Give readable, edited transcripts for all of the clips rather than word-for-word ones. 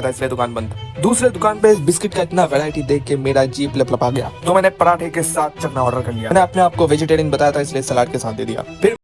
था, इसलिए दुकान बंद। दूसरे दुकान पे बिस्किट का इतना वैरायटी देख के मेरा जीप लपलपा गया, तो मैंने पराठे के साथ चखना ऑर्डर कर लिया। मैंने अपने आप को वेजिटेरियन बताया था, इसलिए सलाद के साथ दे दिया। फिर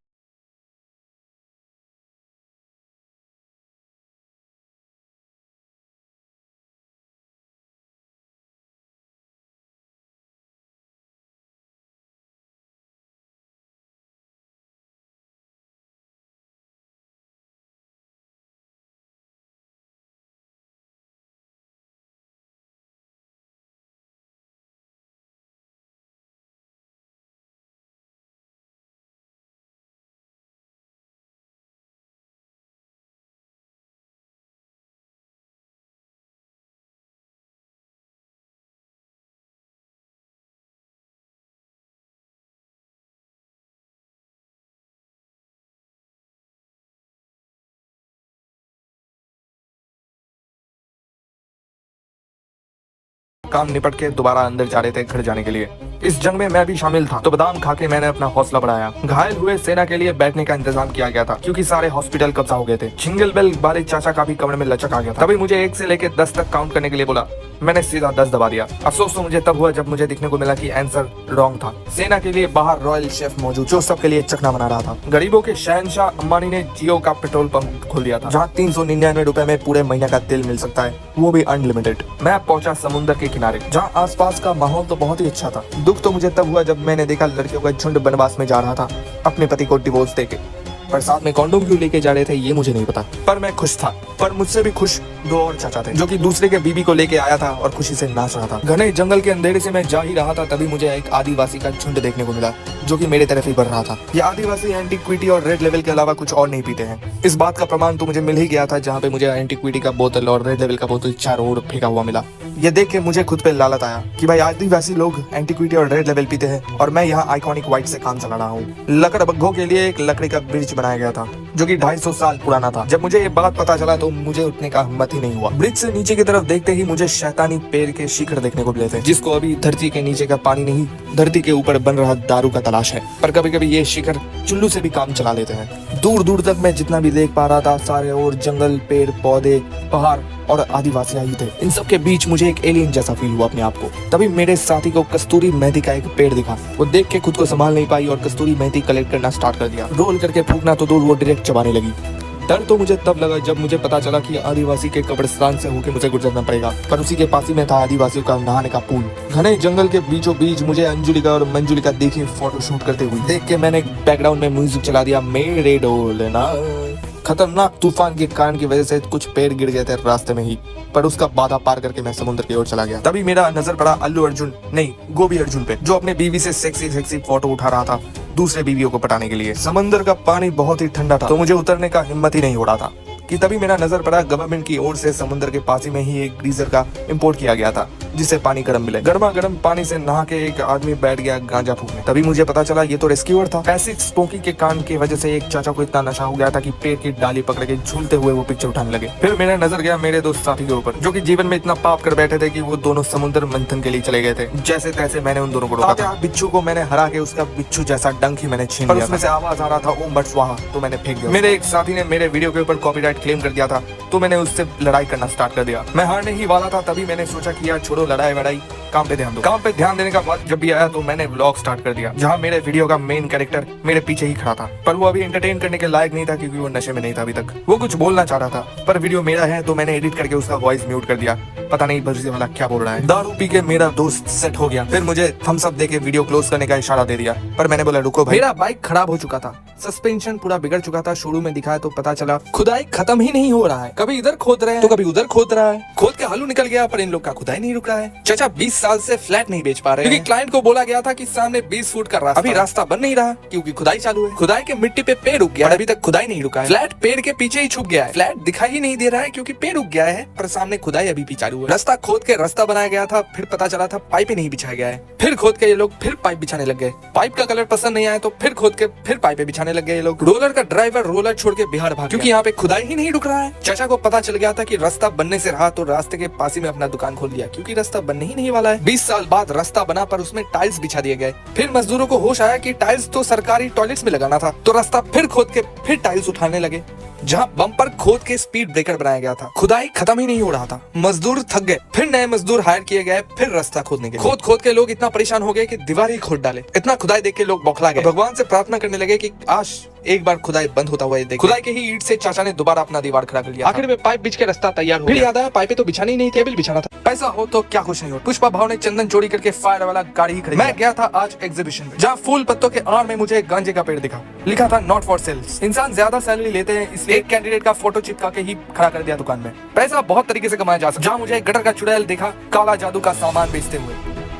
काम निपट के दोबारा अंदर जा रहे थे घर जाने के लिए। इस जंग में मैं भी शामिल था, तो बादाम खा के मैंने अपना हौसला बढ़ाया। घायल हुए सेना के लिए बैठने का इंतजाम किया गया था, क्योंकि सारे हॉस्पिटल कब्जा हो गए थे। छिंगल बेल बारे चाचा का भी कमरे में लचक आ गया था। तभी मुझे 1 से लेकर 10 तक काउंट करने के लिए बोला। मैंने सीधा 10 दबा दिया। अफसोस तो मुझे तब हुआ जब मुझे दिखने को मिला कि आंसर रॉन्ग था। सेना के लिए बाहर रॉयल शेफ मौजूद, जो सबके लिए चखना बना रहा था। गरीबों के शहंशाह अंबानी ने जियो का पेट्रोल पंप खोल दिया था, जहाँ 399 रुपए में पूरे महीने का तेल मिल सकता है, वो भी अनलिमिटेड। मैं पहुंचा समुद्र के किनारे, जहाँ आसपास का माहौल तो बहुत ही अच्छा था। दुख तो मुझे तब हुआ जब मैंने देखा लड़कियों का झुंड बनवास में जा रहा था अपने पति को डिवोर्स देके। पर साथ में कॉन्डोम क्यों लेके जा रहे थे ये मुझे नहीं पता, पर मैं खुश था। पर मुझसे भी खुश 2 और चाचा थे, जो कि दूसरे के बीबी को लेके आया था और खुशी से नाच रहा था। घने जंगल के अंधेरे से मैं जा ही रहा था, तभी मुझे एक आदिवासी का झुंड देखने को मिला, जो कि मेरे तरफ ही बढ़ रहा था। ये आदिवासी एंटीक्विटी और रेड लेवल के अलावा कुछ और नहीं पीते हैं। इस बात का प्रमाण तो मुझे मिल ही गया था, जहाँ पे मुझे एंटीक्विटी का बोतल और रेड लेवल का बोतल चारों ओर फेंका हुआ मिला। ये देख के मुझे खुद पे लालच आया कि भाई आदिवासी लोग एंटीक्विटी और रेड लेवल पीते हैं, और मैं यहाँ आइकॉनिक व्हाइट से काम चला रहा हूँ। लकड़बग्घों के लिए एक लकड़ी का ब्रिज बनाया गया था, जो कि 250 साल पुराना था। जब मुझे ये बात पता चला तो मुझे उठने का हिम्मत ही नहीं हुआ। ब्रिज से नीचे की तरफ देखते ही मुझे शैतानी पेड़ के शिखर देखने को मिले थे, जिसको अभी धरती के नीचे का पानी नहीं, धरती के ऊपर बन रहा दारू का तलाश है। पर कभी कभी ये शिखर चुल्लू से भी काम चला लेते हैं। दूर दूर तक मैं जितना भी देख पा रहा था, सारे और जंगल, पेड़ पौधे, पहाड़ और आदिवासी ही थे। इन सब के बीच मुझे एक एलियन जैसा फील हुआ अपने आप को। तभी मेरे साथी को कस्तूरी मेहंदी का एक पेड़ दिखा। वो देख के खुद को संभाल नहीं पाई और कस्तूरी मेहंदी कलेक्ट करना स्टार्ट कर दिया। रोल करके फूकना तो दूर, वो डायरेक्ट चबाने लगी। डर तो मुझे तब लगा जब मुझे पता चला कि आदिवासी के कब्रिस्तान से होकर मुझे गुजरना पड़ेगा, पर उसी के पास ही में था आदिवासियों का नहाने का पूल। घने जंगल के बीचों बीच मुझे अंजुलिका और मंजुलिका देखी फोटो शूट करते हुए। देख के मैंने बैकग्राउंड में म्यूजिक चला दिया, मेरे डोलना। खतरनाक तूफान के कारण की वजह से कुछ पेड़ गिर गए थे रास्ते में ही, पर उसका बाधा पार करके मैं समुद्र की ओर चला गया। तभी मेरा नजर पड़ा अल्लू अर्जुन नहीं, गोभी अर्जुन पे, जो अपने बीवी से सेक्सी फोटो उठा रहा था दूसरे बीवियों को पटाने के लिए। समंदर का पानी बहुत ही ठंडा था, तो मुझे उतरने का हिम्मत ही नहीं हो रहा था कि तभी मेरा नजर पड़ा गवर्नमेंट की ओर से समुद्र के पास ही में ही एक गीजर का इंपोर्ट किया गया था, जिससे पानी गर्म मिले। गर्मा गर्म पानी से नहा के एक आदमी बैठ गया गांजा फूकने। तभी मुझे पता चला ये तो रेस्क्यूअर था। ऐसी स्मोकिंग के कारण की वजह से एक चाचा को इतना नशा हो गया था कि पेड़ की डाली पकड़ के झूलते हुए वो पिक्चर उठाने लगे। फिर मेरा नजर गया मेरे दोस्त साथी के ऊपर, जो कि जीवन में इतना पाप कर बैठे थे कि वो दोनों समुद्र मंथन के लिए चले गए थे। जैसे तैसे मैंने उन दोनों को रोका था। बिच्छू को मैंने हरा के उसका बिच्छू जैसा डंक ही मैंने छीन लिया। उसमें से आवाज आ रहा था ओम बट स्वाहा, तो मैंने फेंक दिया। मेरे एक साथी ने मेरे वीडियो के ऊपर कॉपीराइट क्लेम कर दिया था, तो मैंने उससे लड़ाई करना स्टार्ट कर दिया। मैं हारने ही वाला था, तभी मैंने सोचा कि यार छोड़ो लड़ाई वड़ाई, काम पे ध्यान दो। काम पे ध्यान देने का वक्त जब भी आया तो मैंने व्लॉग स्टार्ट कर दिया, जहाँ मेरे वीडियो का मेन कैरेक्टर मेरे पीछे ही खड़ा था। पर वो अभी एंटरटेन करने के लायक नहीं था, क्योंकि वो नशे में नहीं था अभी तक। वो कुछ बोलना चाह रहा था, पर वीडियो मेरा है तो मैंने एडिट करके उसका वॉइस म्यूट कर दिया। पता नहीं भरोसे वाला क्या बोल रहा है। दारू पी के मेरा दोस्त सेट हो गया, फिर मुझे थम्स अप देके वीडियो क्लोज करने का इशारा दे दिया। पर मैंने बोला रुको भाई, मेरा बाइक खराब हो चुका था, सस्पेंशन पूरा बिगड़ चुका था। शोरूम में दिखाया तो पता चला खुदाई खत्म ही नहीं हो रहा है। कभी इधर खोद रहे हैं तो कभी उधर खोद रहा है। खोद के हालू निकल गया, पर इन लोग का खुदाई नहीं रुक रहा है। चाचा 20 साल से फ्लैट नहीं बेच पा रहे हैं, क्योंकि क्लाइंट को बोला गया था कि सामने 20 फुट का रास्ता, अभी रास्ता बन नहीं रहा क्योंकि खुदाई चालू है। खुदाई के मिट्टी पे पेड़ उग गया, अभी तक खुदाई नहीं रुका है। फ्लैट पेड़ के पीछे ही छुप गया है। फ्लैट दिखाई ही नहीं दे रहा है क्योंकि पेड़ उग गया है, पर सामने खुदाई अभी भी चालू है। रास्ता खोद के रास्ता बनाया गया था, फिर पता चला था पाइप ही नहीं बिछाया गया है। फिर खोद के ये लोग फिर पाइप बिछाने लग गए। पाइप का कलर पसंद नहीं आया तो फिर खोद के फिर पाइपें बिछाने लग गए ये लोग। रोलर का ड्राइवर रोलर छोड़ के बिहार भाग, क्योंकि यहाँ पे खुदाई ही नहीं रुक रहा है। चाचा को पता चल गया था कि रास्ता बनने से रहा, तो रास्ते के पास ही में अपना दुकान खोल दिया, क्योंकि रास्ता बनने ही नहीं वाला है। 20 साल बाद रास्ता बना, पर उसमें टाइल्स बिछा दिए गए। फिर मजदूरों को होश आया कि टाइल्स तो सरकारी टॉयलेट्स में लगाना था, तो रास्ता फिर खोद के फिर टाइल्स उठाने लगे। जहाँ बम्पर खोद के स्पीड ब्रेकर बनाया गया था। खुदाई खत्म ही नहीं हो रहा था, मजदूर थक गए, फिर नए मजदूर हायर किए गए, फिर रास्ता खोदने के खोद खोद के लोग इतना परेशान हो गए कि दीवार ही खोद डाले। इतना खुदाई देख के लोग बौखला गए, भगवान से प्रार्थना करने लगे कि आज एक बार खुदाई बंद होता हुआ देख। खुदाई के ही ईंट से चाचा ने दोबारा अपना दीवार खड़ा कर लिया। आखिर में पाइप बिछ के रास्ता तैयार हो गया। फिर याद आया पाइपें तो बिछानी नहीं, टेबल बिछाना था। पैसा हो तो क्या कुछ नहीं हो। पुष्पा भाव ने चंदन चोरी करके फायर वाला गाड़ी ही खरीदा। मैं गया था आज एग्जीबिशन में, जहाँ फूल पत्तों के आड़ में मुझे एक गांजे का पेड़ दिखा। लिखा था नॉट फॉर सेल्स। इंसान ज्यादा सैलरी लेते हैं इसलिए एक कैंडिडेट का फोटो चिपका के ही खड़ा कर दिया दुकान में। पैसा बहुत तरीके से कमाया जा सकता है। जहाँ मुझे एक गटर का चुड़ैल देखा काला जादू का सामान बेचते हुए,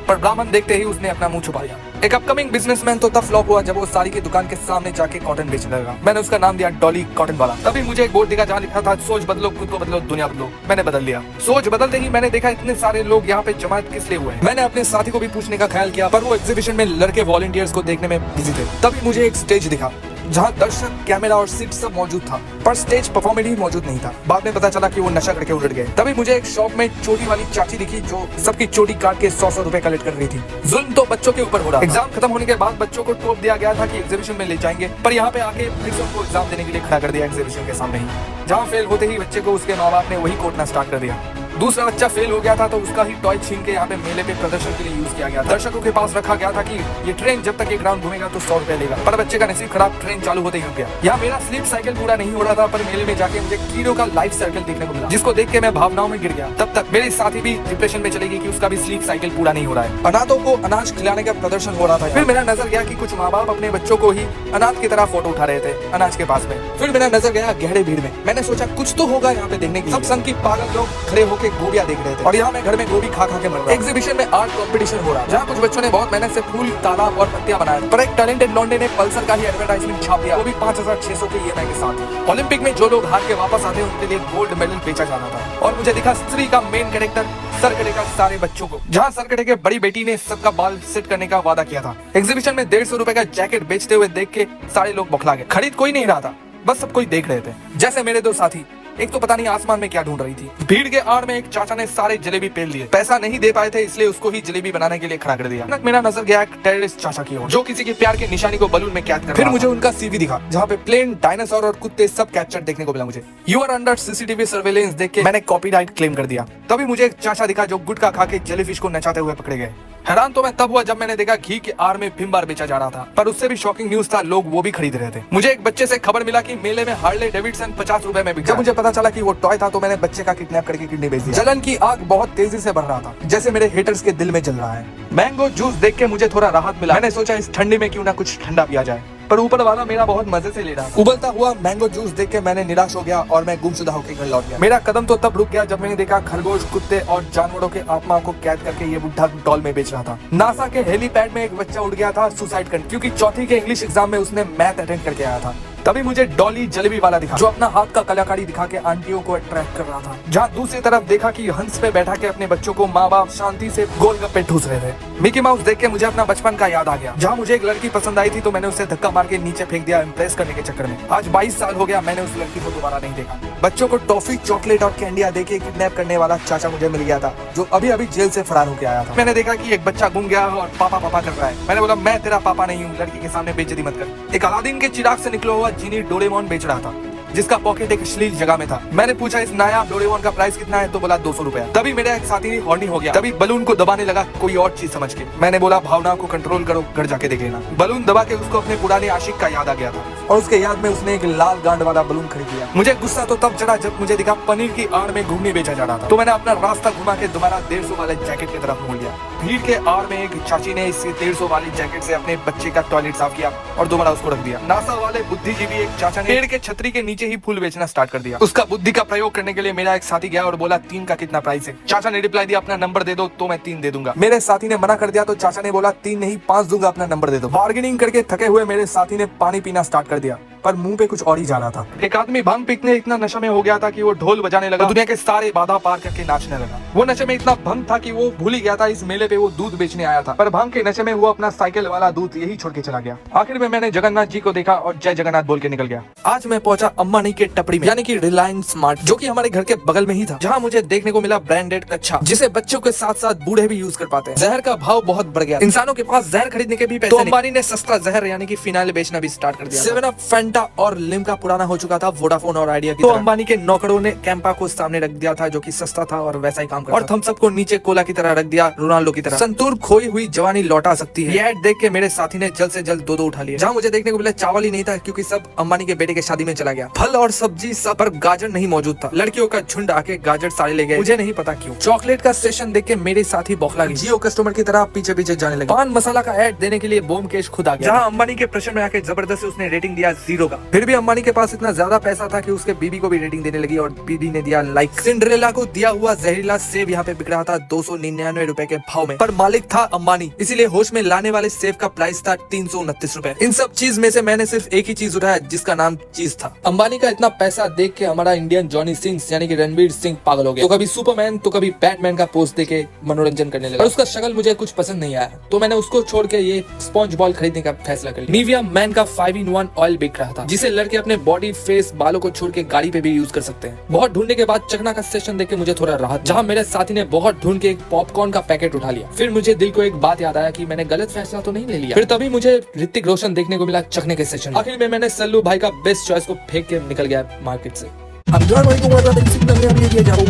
पर ब्राह्मण देखते ही उसने अपना मुंह छुपा लिया। एक अपकमिंग बिजनेसमैन तो तब फ्लॉप हुआ जब वो साड़ी की दुकान के सामने जाके कॉटन बेचने लगा। मैंने उसका नाम दिया डॉली कॉटन वाला। तभी मुझे एक बोर्ड दिखा जहाँ लिखा था सोच बदलो, खुद को बदलो, दुनिया बदलो। मैंने बदल लिया। सोच बदलते ही मैंने देखा इतने सारे लोग यहाँ पे जमात किस लिए हुए हैं। मैंने अपने साथी को भी पूछने का ख्याल किया, पर वो एग्जीबिशन में लड़के वॉलंटियर्स को देखने में बिजी थे। तभी मुझे एक स्टेज दिखा जहाँ दर्शक, कैमरा और सीट सब मौजूद था, पर स्टेज परफॉर्मर ही मौजूद नहीं था। बाद में पता चला कि वो नशा करके उलट गए। तभी मुझे एक शॉप में चोटी वाली चाची दिखी जो सबकी चोटी काट के 100 रुपए कलेक्ट कर रही थी। जुल्म तो बच्चों के ऊपर हो रहा। एग्जाम खत्म होने के बाद बच्चों को टोप दिया गया था कि एग्जीबिशन में ले जाएंगे, पर यहाँ पे आके फिर से उनको एग्जाम देने के लिए खड़ा कर दिया एग्जीबिशन के सामने ही। जहाँ फेल होते ही बच्चे को उसके माँ बाप ने वही कोटना स्टार्ट कर दिया। दूसरा बच्चा फेल हो गया था तो उसका ही टॉय छीन के यहाँ पे मेले पे प्रदर्शन के लिए यूज किया गया। दर्शकों के पास रखा गया था कि ये ट्रेन जब तक एक राउंड घूमेगा तो 100 रुपए लेगा, पर बच्चे का नसीब खराब, ट्रेन चालू होते ही रुक गया। यहाँ मेरा स्लीप साइकिल पूरा नहीं हो रहा था, पर मेले में जाके मुझे कीड़ों का लाइफ साइकिल देखने को मिला, जिसको देख के मैं भावनाओं में गिर गया। तब तक मेरे साथी भी डिप्रेशन में चले गए कि उसका भी स्लीप साइकिल पूरा नहीं हो रहा है। अनाथों को अनाज खिलाने का प्रदर्शन हो रहा था। फिर मेरा नजर गया कि कुछ माँ बाप अपने बच्चों को ही अनाथ की तरह फोटो उठा रहे थे अनाज के पास में। फिर मेरा नजर गया गहरे भीड़ में। मैंने सोचा कुछ तो होगा यहाँ पे देखने की। सब संग की पागल लोग खड़े होकर गोलियां देख रहे थे और यहाँ मैं घर में गोभी खा खा के मर रहा। एग्जीबिशन में आर्ट कंपटीशन हो रहा, जहाँ कुछ बच्चों ने बहुत मेहनत से फूल, तालाब और पत्तियां बनाए, पर एक टैलेंटेड लौंडे ने पल्सर का ही एडवर्टाइजमेंट छाप दिया, वो भी 5600 के EMI के साथ। ओलंपिक में जो लोग हार के वापस आते हैं उनके लिए गोल्ड मेडल बेचा जाना था, और मुझे दिखा स्त्री का मेन कैरेक्टर सरकटे का सारे बच्चों को, जहाँ सरकटे के बड़ी बेटी ने सबका बाल सेट करने का वादा किया था। एग्जीबिशन में 150 रुपए का जैकेट बेचते हुए देख के सारे लोग बौखला गए। खरीद कोई नहीं रहा था, बस सब कोई देख रहे थे। जैसे मेरे दो साथी, एक तो पता नहीं आसमान में क्या ढूंढ रही थी। भीड़ के आड़ में एक चाचा ने सारे जलेबी पेल लिए। पैसा नहीं दे पाए थे इसलिए उसको ही जलेबी बनाने के लिए खड़ा कर दिया। मेरा नजर गया एक टेररिस्ट चाचा की ओर, जो किसी के प्यार की निशानी को बलून में कैद कर। फिर मुझे उनका CV दिखा, जहाँ पे प्लेन, डायनासोर और कुत्ते सब कैप्चर देखने को मिला। मुझे you are under CCTV surveillance देख के मैंने कॉपीराइट क्लेम कर दिया। तभी मुझे एक चाचा दिखा जो गुटखा खा के जेलीफिश को नचाते हुए पकड़े गए। हैरान तो मैं तब हुआ जब मैंने देखा घी के आड़ में भीम बार बेचा जा रहा था, पर उससे भी शॉकिंग न्यूज था, लोग वो भी खरीद रहे थे। मुझे एक बच्चे से खबर मिला कि मेले में हार्ले डेविडसन 50 रुपए में बिका। जब मुझे पता चला कि वो टॉय था तो मैंने बच्चे का किडनैप करके किडनी बेच दिया। जलन की आग बहुत तेजी से बढ़ रहा था, जैसे मेरे हेटर्स के दिल में जल रहा है। मैंगो जूस देख के मुझे थोड़ा राहत मिला। मैंने सोचा इस ठंडी में क्यों ना कुछ ठंडा पिया जाए, पर ऊपर वाला मेरा बहुत मजे से ले रहा। उबलता हुआ मैंगो जूस देख के मैंने निराश हो गया और मैं गुमशुदा होकर घर लौट गया। मेरा कदम तो तब रुक गया जब मैंने देखा खरगोश, कुत्ते और जानवरों के आत्माओं को कैद करके ये बुढ़ा डॉल में बेच रहा था। नासा के हेलीपैड में एक बच्चा उड़ गया था सुसाइड करके, क्योंकि चौथी के इंग्लिश एग्जाम में उसने मैथ अटेंड करके आया था। तभी मुझे डॉली जलेबी वाला दिखा, जो अपना हाथ का कलाकारी दिखा के आंटियों को अट्रैक्ट कर रहा था। जहाँ दूसरी तरफ देखा कि हंस पे बैठा के अपने बच्चों को माँ बाप शांति से गोलगप्पे ठूस रहे थे। मिकी माउस देख के मुझे अपना बचपन का याद आ गया, जहाँ मुझे एक लड़की पसंद आई थी तो मैंने उसे धक्का मार के नीचे फेंक दिया इम्प्रेस करने के चक्कर में। आज 22 साल हो गया, मैंने उस लड़की को दोबारा नहीं देखा। बच्चों को टॉफी, चॉकलेट और कैंडिया देके किडनैप करने वाला चाचा मुझे मिल गया था, जो अभी अभी जेल से फरार होकर आया था। मैंने देखा कि एक बच्चा गुम गया और पापा पापा कर रहा है। मैंने बोला मैं तेरा पापा नहीं हूँ, लड़की के सामने बेइज्जती मत कर। एक अलादीन के चिराग से निकला हुआ जीनी डोरेमोन बेच रहा था, जिसका पॉकेट एक अश्लील जगह में था। मैंने पूछा इस नायाब डोरेमोन का प्राइस कितना है, तो बोला 200 रुपया। तभी मेरा एक साथी हॉर्नी हो गया, तभी बलून को दबाने लगा कोई और चीज समझ के। मैंने बोला भावना को कंट्रोल करो, घर जाके देख लेना। बलून दबा के उसको अपने पुराने आशिक का याद आ गया था, और उसके याद में उसने एक लाल गांड वाला बलून खरीद लिया। मुझे गुस्सा तो तब चढ़ा जब मुझे दिखा पनीर की आड़ में घूमने बेचा जा रहा था, तो मैंने अपना रास्ता घुमा के दोबारा 150 वाले जैकेट की तरफ मोड़ लिया। भीड़ के आड़ में एक चाची ने इस 150 वाली जैकेट से अपने बच्चे का टॉयलेट साफ किया और दोबारा उसको रख दिया। नासा वाले बुद्धिजीवी एक चाचा ने पेड़ के छतरी के नीचे ही फूल बेचना स्टार्ट कर दिया। उसका बुद्धि का प्रयोग करने के लिए मेरा एक साथी गया और बोला 3 का कितना प्राइस है। चाचा ने रिप्लाई दिया अपना नंबर दे दो तो मैं 3 दे दूंगा। मेरे साथी ने मना कर दिया तो चाचा ने बोला 3 नहीं 5 दूंगा, अपना नंबर दे दो। बार्गेनिंग करके थके हुए मेरे साथी ने पानी पीना स्टार्ट कर दिया, पर मुंह पे कुछ और ही जा रहा था। एक आदमी भांग पीने इतना नशे में हो गया था कि वो ढोल बजाने लगा, दुनिया के सारे बाधा पार करके नाचने लगा। वो नशे में इतना भंग था कि वो भूल ही गया था इस मेले पे वो दूध बेचने आया था, पर भांग के नशे में वो अपना साइकिल वाला दूध यही छोड़ के चला गया। आखिर में मैंने जगन्नाथ जी को देखा और जय जगन्नाथ बोल के निकल गया। आज मैं पहुंचा अम्बानी के टपड़ी में, यानी कि रिलायंस स्मार्ट, जो कि हमारे घर के बगल में ही था, जहाँ मुझे देखने को मिला ब्रांडेड कच्छा, जिसे बच्चों के साथ साथ बूढ़े भी यूज कर पाते हैं। जहर का भाव बहुत बढ़ गया, इंसानों के पास जहर खरीदने के भी पैसे नहीं। अंबानी ने सस्ता जहर यानी कि फिनाइल बेचना भी स्टार्ट कर दिया। 7 अप, फैंटा मोंटा और लिम्का पुराना हो चुका था वोडाफोन और आइडिया की तरह। अंबानी के नौकरों ने कैंपा को सामने रख दिया था जो कि सस्ता था और वैसा ही काम करता, और थम्स अप को नीचे कोला की तरह रख दिया, रोनाल्डो की तरह। संतूर खोई हुई जवानी लौटा सकती है। ये ऐड देख के मेरे साथी ने जल्द से जल्द दो उठा लिया। जहाँ मुझे देखने को मिला चावल ही नहीं था क्योंकि सब अंबानी के बेटे के शादी में चला गया। फल और सब्जी सब, पर गाजर नहीं मौजूद था। लड़कियों का झुंड आके गाजर सारे ले गए, मुझे नहीं पता क्यों। चॉकलेट का सेशन देख के मेरे साथी बौखला गए, जियो कस्टमर की तरह पीछे पीछे जाने लगे। पान मसाला का ऐड देने के लिए बोमकेश खुद आ गया। जहाँ अंबानी के प्रश्न में आके जबरदस्ती उसने रेटिंग दिया 0 का। फिर भी अंबानी के पास इतना ज्यादा पैसा था कि उसके बीबी को भी रेटिंग देने लगी और बीबी ने दिया लाइक। सिंड्रेला को दिया हुआ जहरीला सेब यहाँ पे बिक रहा था 299 रुपए के भाव में, पर मालिक था अंबानी, इसीलिए होश में लाने वाले सेब का प्राइस था 329 रुपए। इन सब चीज में से मैंने सिर्फ एक ही चीज उठाया जिसका नाम चीज था। अंबानी का इतना पैसा देख के हमारा इंडियन जॉनी सिंह यानी कि रणवीर सिंह पागल हो गया। तो कभी सुपरमैन तो कभी बैटमैन का पोस्ट देके मनोरंजन करने लगा, और उसका शक्ल मुझे कुछ पसंद नहीं आया, तो मैंने उसको छोड़ के ये स्पॉन्ज बॉल खरीदने का फैसला कर लिया। निविया मैन का 5-in-1 ऑयल बिक रहा था, जिसे लड़के अपने बॉडी, फेस, बालों को छोड़ के गाड़ी पे भी यूज कर सकते हैं। बहुत ढूंढने के बाद चकना का सेशन देख के मुझे थोड़ा राहत, जहाँ मेरे साथी ने बहुत ढूंढ के एक पॉपकॉर्न का पैकेट उठा लिया। फिर मुझे दिल को एक बात याद आया कि मैंने गलत फैसला तो नहीं ले लिया। फिर तभी मुझे ऋतिक रोशन देखने को मिला चकने के सेशन। आखिर में मैंने सल्लू भाई का बेस्ट चॉइस को फेंक के निकल गया मार्केट से। আমি জয় বলি তোমার রাতে সিগন্যালে আমি এগিয়ে যাবো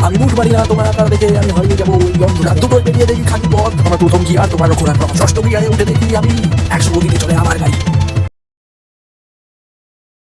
আমি মুখ মারি না তোমার আকার দেখে আমি হারিয়ে যাবো ওই গন্ধটা দুটোই পেরিয়ে দেখি খালি পথ আমার প্রথম গিয়ার তোমার ঘোরার ষষ্ঠ গিয়ারে উঠে দেখি আমি 100 গতিতে চলে আমার গাড়ি